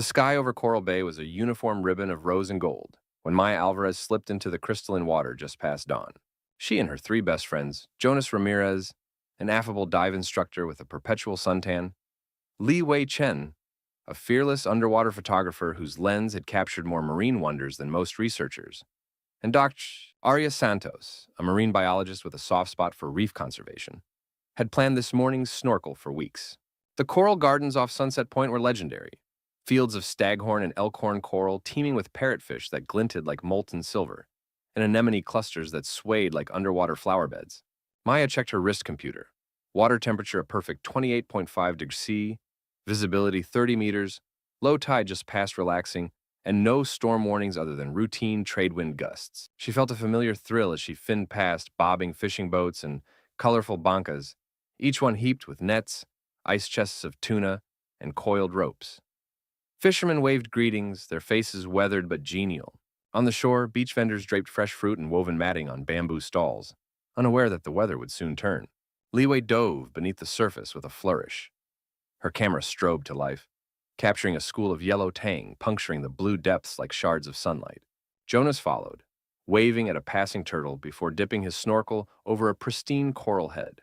The sky over Coral Bay was a uniform ribbon of rose and gold when Maya Alvarez slipped into the crystalline water just past dawn. She and her three best friends, Jonas Ramirez, an affable dive instructor with a perpetual suntan, Li Wei Chen, a fearless underwater photographer whose lens had captured more marine wonders than most researchers, and Dr. Arya Santos, a marine biologist with a soft spot for reef conservation, had planned this morning's snorkel for weeks. The coral gardens off Sunset Point were legendary. Fields of staghorn and elkhorn coral teeming with parrotfish that glinted like molten silver, and anemone clusters that swayed like underwater flower beds. Maya checked her wrist computer. Water temperature a perfect 28.5 degrees C, visibility 30 meters, low tide just past relaxing, and no storm warnings other than routine trade wind gusts. She felt a familiar thrill as she finned past bobbing fishing boats and colorful bancas, each one heaped with nets, ice chests of tuna, and coiled ropes. Fishermen waved greetings, their faces weathered but genial. On the shore, beach vendors draped fresh fruit and woven matting on bamboo stalls, unaware that the weather would soon turn. Liwei dove beneath the surface with a flourish. Her camera strobed to life, capturing a school of yellow tang puncturing the blue depths like shards of sunlight. Jonas followed, waving at a passing turtle before dipping his snorkel over a pristine coral head.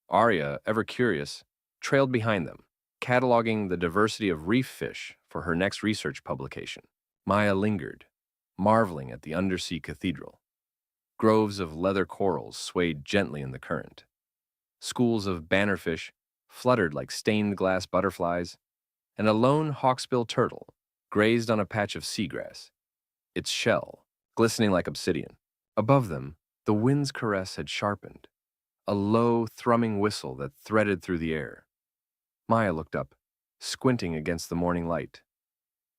Arya, ever curious, trailed behind them, cataloging the diversity of reef fish for her next research publication. Maya lingered, marveling at the undersea cathedral. Groves of leather corals swayed gently in the current. Schools of bannerfish fluttered like stained glass butterflies, and a lone hawksbill turtle grazed on a patch of seagrass, its shell glistening like obsidian. Above them, the wind's caress had sharpened, a low, thrumming whistle that threaded through the air. Maya looked up, squinting against the morning light.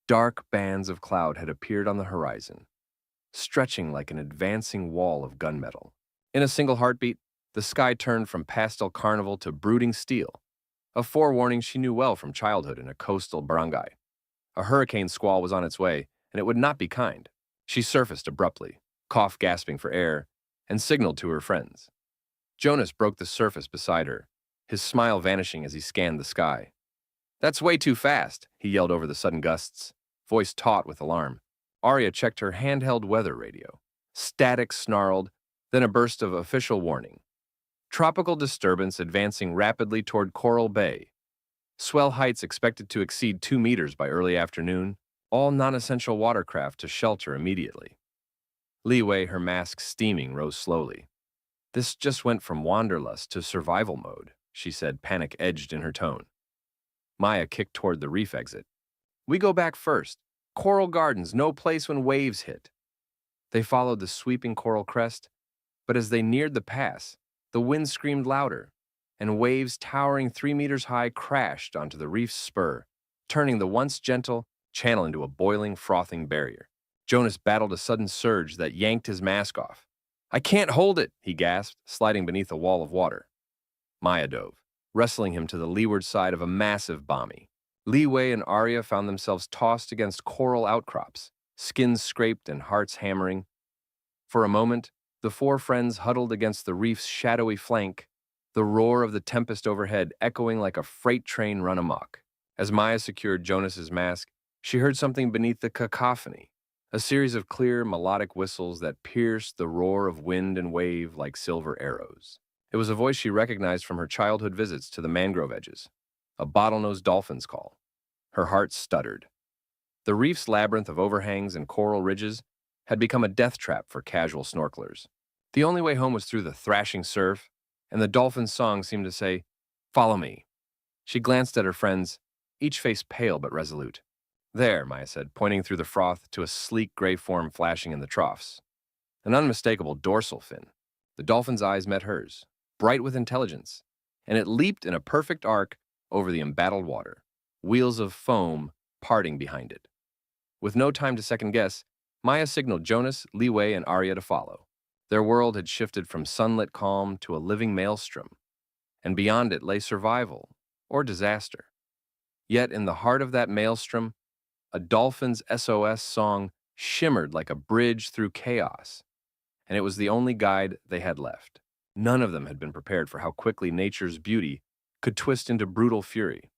Dark bands of cloud had appeared on the horizon, stretching like an advancing wall of gunmetal. In a single heartbeat, the sky turned from pastel carnival to brooding steel, a forewarning she knew well from childhood in a coastal barangay. A hurricane squall was on its way, and it would not be kind. She surfaced abruptly, cough gasping for air, and signaled to her friends. Jonas broke the surface beside her, his smile vanishing as he scanned the sky. "That's way too fast," he yelled over the sudden gusts, voice taut with alarm. Arya checked her handheld weather radio. Static snarled, then a burst of official warning. Tropical disturbance advancing rapidly toward Coral Bay. Swell heights expected to exceed 2 meters by early afternoon. All non-essential watercraft to shelter immediately. Liwei, her mask steaming, rose slowly. "This just went from wanderlust to survival mode," she said, panic edged in her tone. Maya kicked toward the reef exit. "We go back first. Coral gardens, no place when waves hit." They followed the sweeping coral crest, but as they neared the pass, the wind screamed louder, and waves towering 3 meters high crashed onto the reef's spur, turning the once gentle channel into a boiling, frothing barrier. Jonas battled a sudden surge that yanked his mask off. "I can't hold it," he gasped, sliding beneath a wall of water. Maya dove, wrestling him to the leeward side of a massive bommy. Liwei and Arya found themselves tossed against coral outcrops, skins scraped and hearts hammering. For a moment, the four friends huddled against the reef's shadowy flank, the roar of the tempest overhead echoing like a freight train run amok. As Maya secured Jonas's mask, she heard something beneath the cacophony, a series of clear, melodic whistles that pierced the roar of wind and wave like silver arrows. It was a voice she recognized from her childhood visits to the mangrove edges, a bottlenose dolphin's call. Her heart stuttered. The reef's labyrinth of overhangs and coral ridges had become a death trap for casual snorkelers. The only way home was through the thrashing surf, and the dolphin's song seemed to say, "Follow me." She glanced at her friends, each face pale but resolute. "There," Maya said, pointing through the froth to a sleek gray form flashing in the troughs. An unmistakable dorsal fin. The dolphin's eyes met hers, bright with intelligence, and it leaped in a perfect arc over the embattled water, wheels of foam parting behind it. With no time to second guess, Maya signaled Jonas, Liwei, and Arya to follow. Their world had shifted from sunlit calm to a living maelstrom, and beyond it lay survival or disaster. Yet in the heart of that maelstrom, a dolphin's SOS song shimmered like a bridge through chaos, and it was the only guide they had left. None of them had been prepared for how quickly nature's beauty could twist into brutal fury.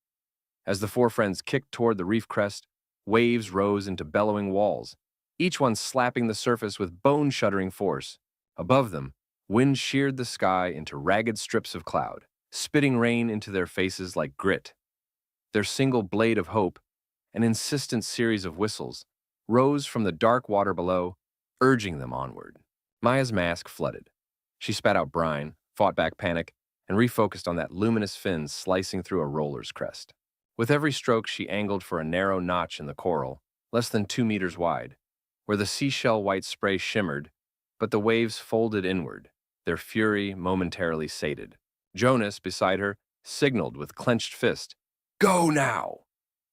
As the four friends kicked toward the reef crest, Waves rose into bellowing walls, each one slapping the surface with bone-shuddering force. Above them, wind sheared the sky into ragged strips of cloud, spitting rain into their faces like grit. Their single blade of hope, an insistent series of whistles, rose from the dark water below, urging them onward. Maya's mask flooded. She spat out brine, fought back panic, and refocused on that luminous fin slicing through a roller's crest. With every stroke, she angled for a narrow notch in the coral, less than 2 meters wide, where the seashell white spray shimmered, but the waves folded inward, their fury momentarily sated. Jonas, beside her, signaled with clenched fist. "Go now!"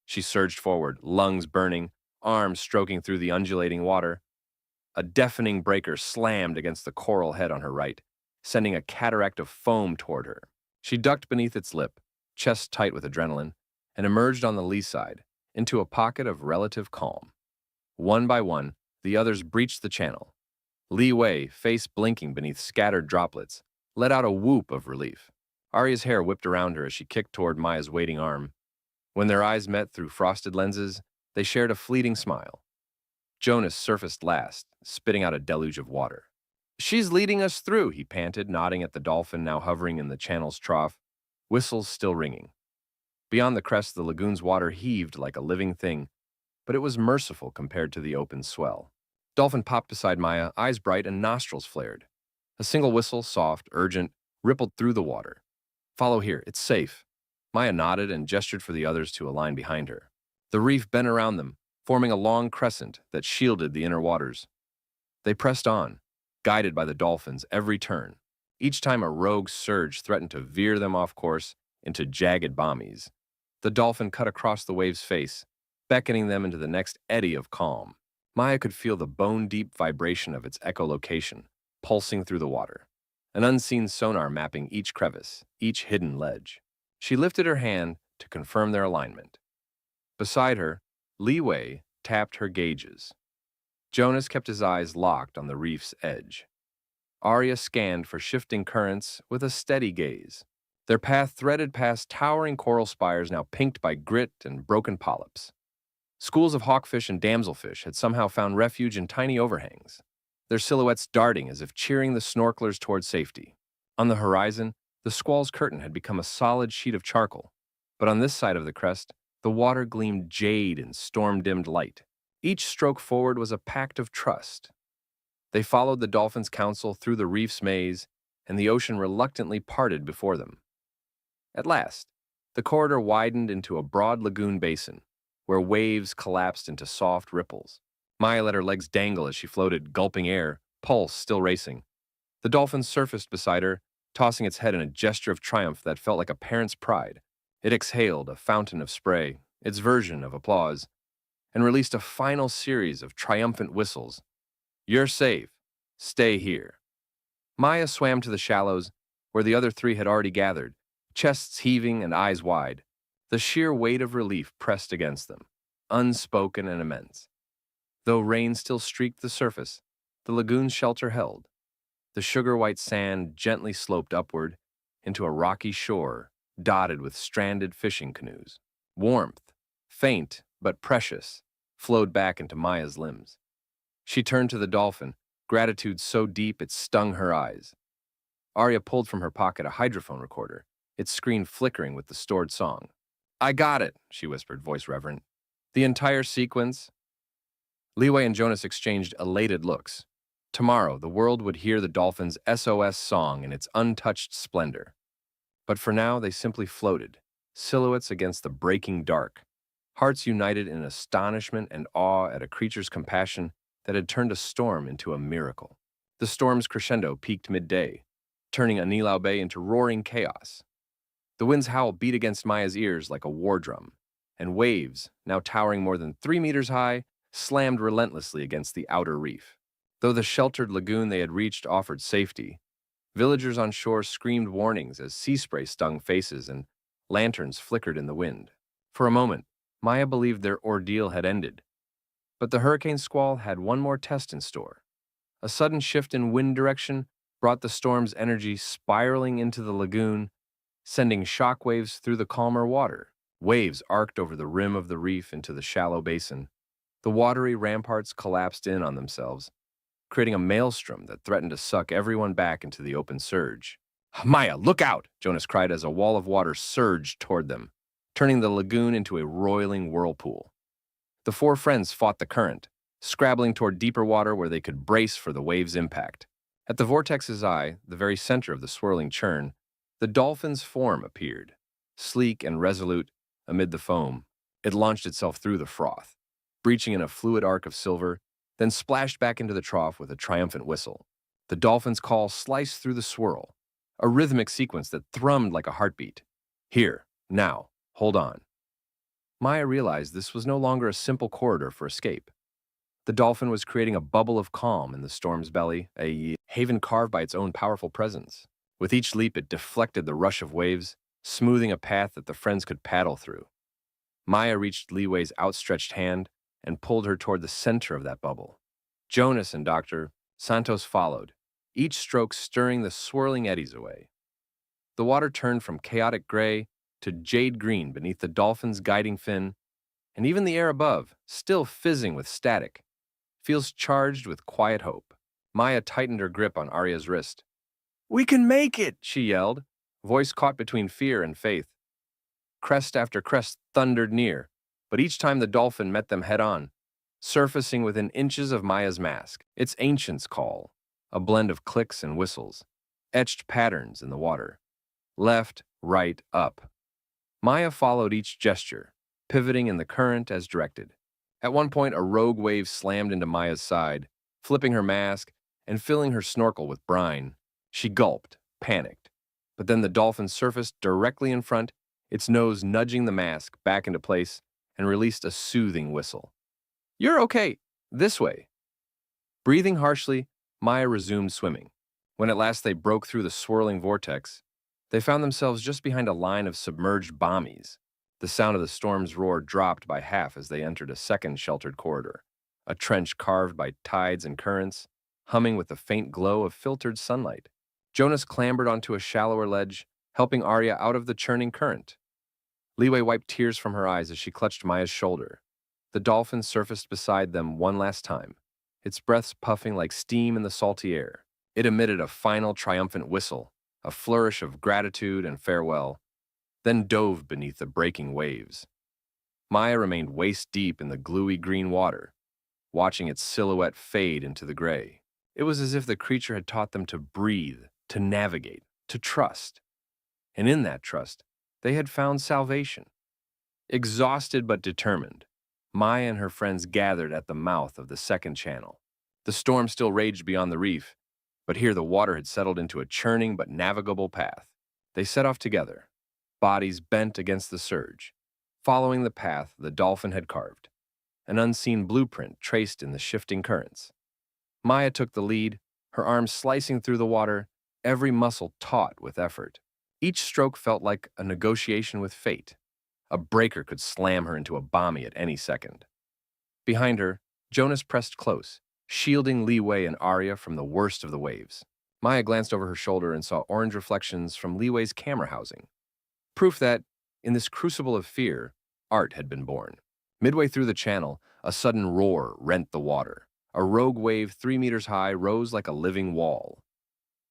She surged forward, lungs burning, arms stroking through the undulating water. A deafening breaker slammed against the coral head on her right, sending a cataract of foam toward her. She ducked beneath its lip, chest tight with adrenaline, and emerged on the lee side, into a pocket of relative calm. One by one, the others breached the channel. Li Wei, face blinking beneath scattered droplets, let out a whoop of relief. Arya's hair whipped around her as she kicked toward Maya's waiting arm. When their eyes met through frosted lenses, they shared a fleeting smile. Jonas surfaced last, spitting out a deluge of water. "She's leading us through," he panted, nodding at the dolphin now hovering in the channel's trough, whistles still ringing. Beyond the crest, the lagoon's water heaved like a living thing, but it was merciful compared to the open swell. Dolphin popped beside Maya, eyes bright and nostrils flared. A single whistle, soft, urgent, rippled through the water. "Follow here, it's safe." Maya nodded and gestured for the others to align behind her. The reef bent around them, forming a long crescent that shielded the inner waters. They pressed on, guided by the dolphins every turn. Each time a rogue surge threatened to veer them off course into jagged bommies, the dolphin cut across the wave's face, beckoning them into the next eddy of calm. Maya could feel the bone-deep vibration of its echolocation, pulsing through the water, an unseen sonar mapping each crevice, each hidden ledge. She lifted her hand to confirm their alignment. Beside her, Li Wei tapped her gauges. Jonas kept his eyes locked on the reef's edge. Arya scanned for shifting currents with a steady gaze. Their path threaded past towering coral spires now pinked by grit and broken polyps. Schools of hawkfish and damselfish had somehow found refuge in tiny overhangs, their silhouettes darting as if cheering the snorkelers toward safety. On the horizon, the squall's curtain had become a solid sheet of charcoal, but on this side of the crest, the water gleamed jade in storm-dimmed light. Each stroke forward was a pact of trust. They followed the dolphin's counsel through the reef's maze, and the ocean reluctantly parted before them. At last, the corridor widened into a broad lagoon basin, where waves collapsed into soft ripples. Maya let her legs dangle as she floated, gulping air, pulse still racing. The dolphin surfaced beside her, tossing its head in a gesture of triumph that felt like a parent's pride. It exhaled a fountain of spray, its version of applause, and released a final series of triumphant whistles. "You're safe. Stay here." Maya swam to the shallows, where the other three had already gathered, chests heaving and eyes wide. The sheer weight of relief pressed against them, unspoken and immense. Though rain still streaked the surface, the lagoon's shelter held. The sugar-white sand gently sloped upward into a rocky shore dotted with stranded fishing canoes. Warmth, faint but precious, flowed back into Maya's limbs. She turned to the dolphin, gratitude so deep it stung her eyes. Arya pulled from her pocket a hydrophone recorder, its screen flickering with the stored song. "I got it," she whispered, voice reverent. "The entire sequence." Li Wei and Jonas exchanged elated looks. Tomorrow, the world would hear the dolphin's SOS song in its untouched splendor. But for now, they simply floated, silhouettes against the breaking dark, hearts united in astonishment and awe at a creature's compassion that had turned a storm into a miracle. The storm's crescendo peaked midday, turning Anilau Bay into roaring chaos. The wind's howl beat against Maya's ears like a war drum, and waves, now towering more than 3 meters high, slammed relentlessly against the outer reef. Though the sheltered lagoon they had reached offered safety, villagers on shore screamed warnings as sea spray stung faces and lanterns flickered in the wind. For a moment, Maya believed their ordeal had ended. But the hurricane squall had one more test in store. A sudden shift in wind direction brought the storm's energy spiraling into the lagoon, sending shockwaves through the calmer water. Waves arced over the rim of the reef into the shallow basin. The watery ramparts collapsed in on themselves, creating a maelstrom that threatened to suck everyone back into the open surge. Maya, look out! Jonas cried as a wall of water surged toward them, turning the lagoon into a roiling whirlpool. The four friends fought the current, scrabbling toward deeper water where they could brace for the wave's impact. At the vortex's eye, the very center of the swirling churn, the dolphin's form appeared. Sleek and resolute amid the foam, it launched itself through the froth, breaching in a fluid arc of silver, then splashed back into the trough with a triumphant whistle. The dolphin's call sliced through the swirl, a rhythmic sequence that thrummed like a heartbeat. Here, now, hold on. Maya realized this was no longer a simple corridor for escape. The dolphin was creating a bubble of calm in the storm's belly, a haven carved by its own powerful presence. With each leap, it deflected the rush of waves, smoothing a path that the friends could paddle through. Maya reached Liwei's outstretched hand and pulled her toward the center of that bubble. Jonas and Dr. Santos followed, each stroke stirring the swirling eddies away. The water turned from chaotic gray to jade green beneath the dolphin's guiding fin, and even the air above, still fizzing with static, feels charged with quiet hope. Maya tightened her grip on Arya's wrist. "We can make it!" she yelled, voice caught between fear and faith. Crest after crest thundered near, but each time the dolphin met them head-on, surfacing within inches of Maya's mask. Its ancient's call, a blend of clicks and whistles, etched patterns in the water. Left, right, up. Maya followed each gesture, pivoting in the current as directed. At one point, a rogue wave slammed into Maya's side, flipping her mask and filling her snorkel with brine. She gulped, panicked. But then the dolphin surfaced directly in front, its nose nudging the mask back into place, and released a soothing whistle. "You're okay. This way." Breathing harshly, Maya resumed swimming. When at last they broke through the swirling vortex, they found themselves just behind a line of submerged bommies. The sound of the storm's roar dropped by half as they entered a second sheltered corridor, a trench carved by tides and currents, humming with the faint glow of filtered sunlight. Jonas clambered onto a shallower ledge, helping Arya out of the churning current. Liwei wiped tears from her eyes as she clutched Maya's shoulder. The dolphin surfaced beside them one last time, its breaths puffing like steam in the salty air. It emitted a final triumphant whistle, a flourish of gratitude and farewell, then dove beneath the breaking waves. Maya remained waist-deep in the gluey green water, watching its silhouette fade into the gray. It was as if the creature had taught them to breathe, to navigate, to trust. And in that trust, they had found salvation. Exhausted but determined, Maya and her friends gathered at the mouth of the second channel. The storm still raged beyond the reef, but here the water had settled into a churning but navigable path. They set off together, bodies bent against the surge, following the path the dolphin had carved, an unseen blueprint traced in the shifting currents. Maya took the lead, her arms slicing through the water, every muscle taut with effort. Each stroke felt like a negotiation with fate. A breaker could slam her into a bommy at any second. Behind her, Jonas pressed close, shielding Liwei and Arya from the worst of the waves. Maya glanced over her shoulder and saw orange reflections from Liwei's camera housing. Proof that, in this crucible of fear, art had been born. Midway through the channel, a sudden roar rent the water. A rogue wave 3 meters high rose like a living wall.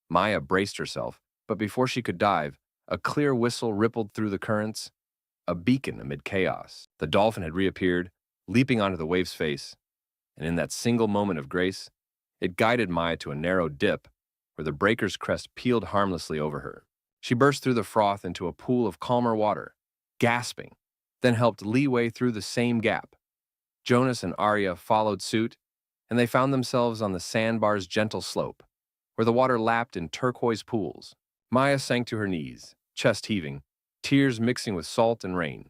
Maya braced herself, but before she could dive, a clear whistle rippled through the currents, a beacon amid chaos. The dolphin had reappeared, leaping onto the wave's face, and in that single moment of grace, it guided Maya to a narrow dip where the breaker's crest peeled harmlessly over her. She burst through the froth into a pool of calmer water, gasping, then helped Liwei through the same gap. Jonas and Arya followed suit, and they found themselves on the sandbar's gentle slope, where the water lapped in turquoise pools. Maya sank to her knees, chest heaving, tears mixing with salt and rain.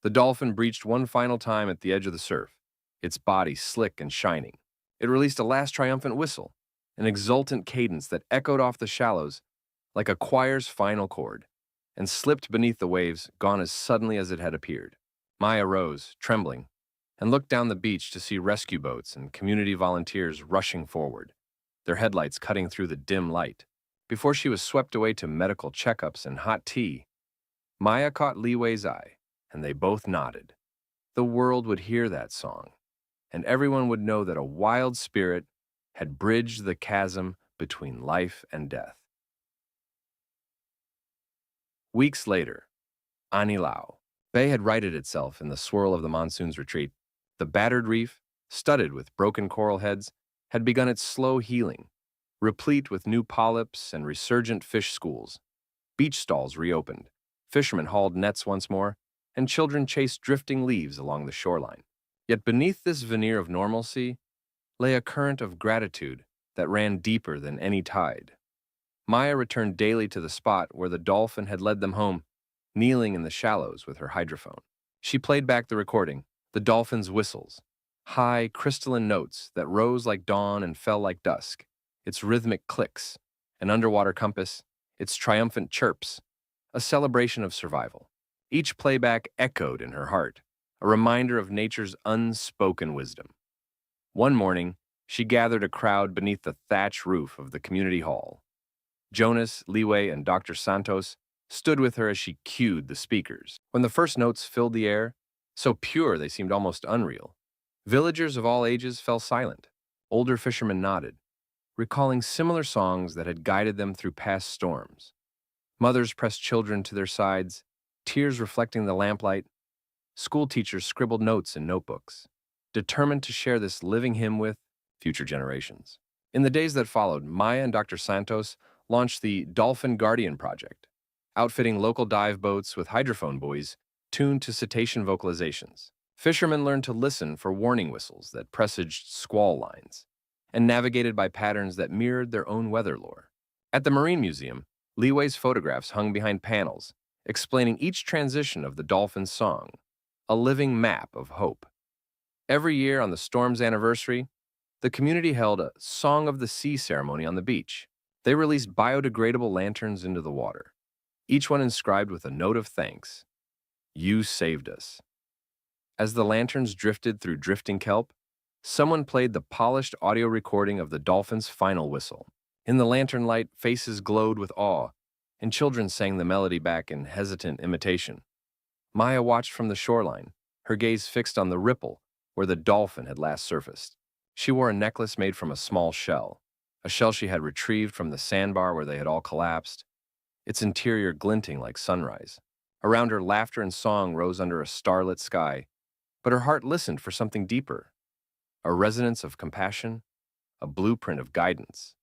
The dolphin breached one final time at the edge of the surf, its body slick and shining. It released a last triumphant whistle, an exultant cadence that echoed off the shallows like a choir's final chord, and slipped beneath the waves, gone as suddenly as it had appeared. Maya rose, trembling, and looked down the beach to see rescue boats and community volunteers rushing forward, their headlights cutting through the dim light. Before she was swept away to medical checkups and hot tea, Maya caught Liwei's eye, and they both nodded. The world would hear that song, and everyone would know that a wild spirit had bridged the chasm between life and death. Weeks later, Anilao Bay had righted itself in the swirl of the monsoon's retreat. The battered reef, studded with broken coral heads, had begun its slow healing, replete with new polyps and resurgent fish schools. Beach stalls reopened, fishermen hauled nets once more, and children chased drifting leaves along the shoreline. Yet beneath this veneer of normalcy lay a current of gratitude that ran deeper than any tide. Maya returned daily to the spot where the dolphin had led them home, kneeling in the shallows with her hydrophone. She played back the recording, the dolphin's whistles, high, crystalline notes that rose like dawn and fell like dusk, its rhythmic clicks, an underwater compass, its triumphant chirps, a celebration of survival. Each playback echoed in her heart, a reminder of nature's unspoken wisdom. One morning, she gathered a crowd beneath the thatch roof of the community hall. Jonas, Liwei, and Dr. Santos stood with her as she cued the speakers. When the first notes filled the air, so pure they seemed almost unreal, villagers of all ages fell silent. Older fishermen nodded, recalling similar songs that had guided them through past storms. Mothers pressed children to their sides, tears reflecting the lamplight. School teachers scribbled notes in notebooks, determined to share this living hymn with future generations. In the days that followed, Maya and Dr. Santos launched the Dolphin Guardian Project, outfitting local dive boats with hydrophone buoys tuned to cetacean vocalizations. Fishermen learned to listen for warning whistles that presaged squall lines, and navigated by patterns that mirrored their own weather lore. At the Marine Museum, Liwei's photographs hung behind panels, explaining each transition of the dolphin's song, a living map of hope. Every year on the storm's anniversary, the community held a Song of the Sea ceremony on the beach. They released biodegradable lanterns into the water, each one inscribed with a note of thanks. You saved us. As the lanterns drifted through drifting kelp, someone played the polished audio recording of the dolphin's final whistle. In the lantern light, faces glowed with awe, and children sang the melody back in hesitant imitation. Maya watched from the shoreline, her gaze fixed on the ripple where the dolphin had last surfaced. She wore a necklace made from a small shell, a shell she had retrieved from the sandbar where they had all collapsed, its interior glinting like sunrise. Around her, laughter and song rose under a starlit sky, but her heart listened for something deeper, a resonance of compassion, a blueprint of guidance,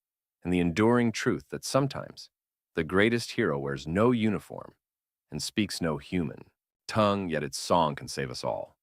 and the enduring truth that sometimes the greatest hero wears no uniform and speaks no human tongue, yet its song can save us all.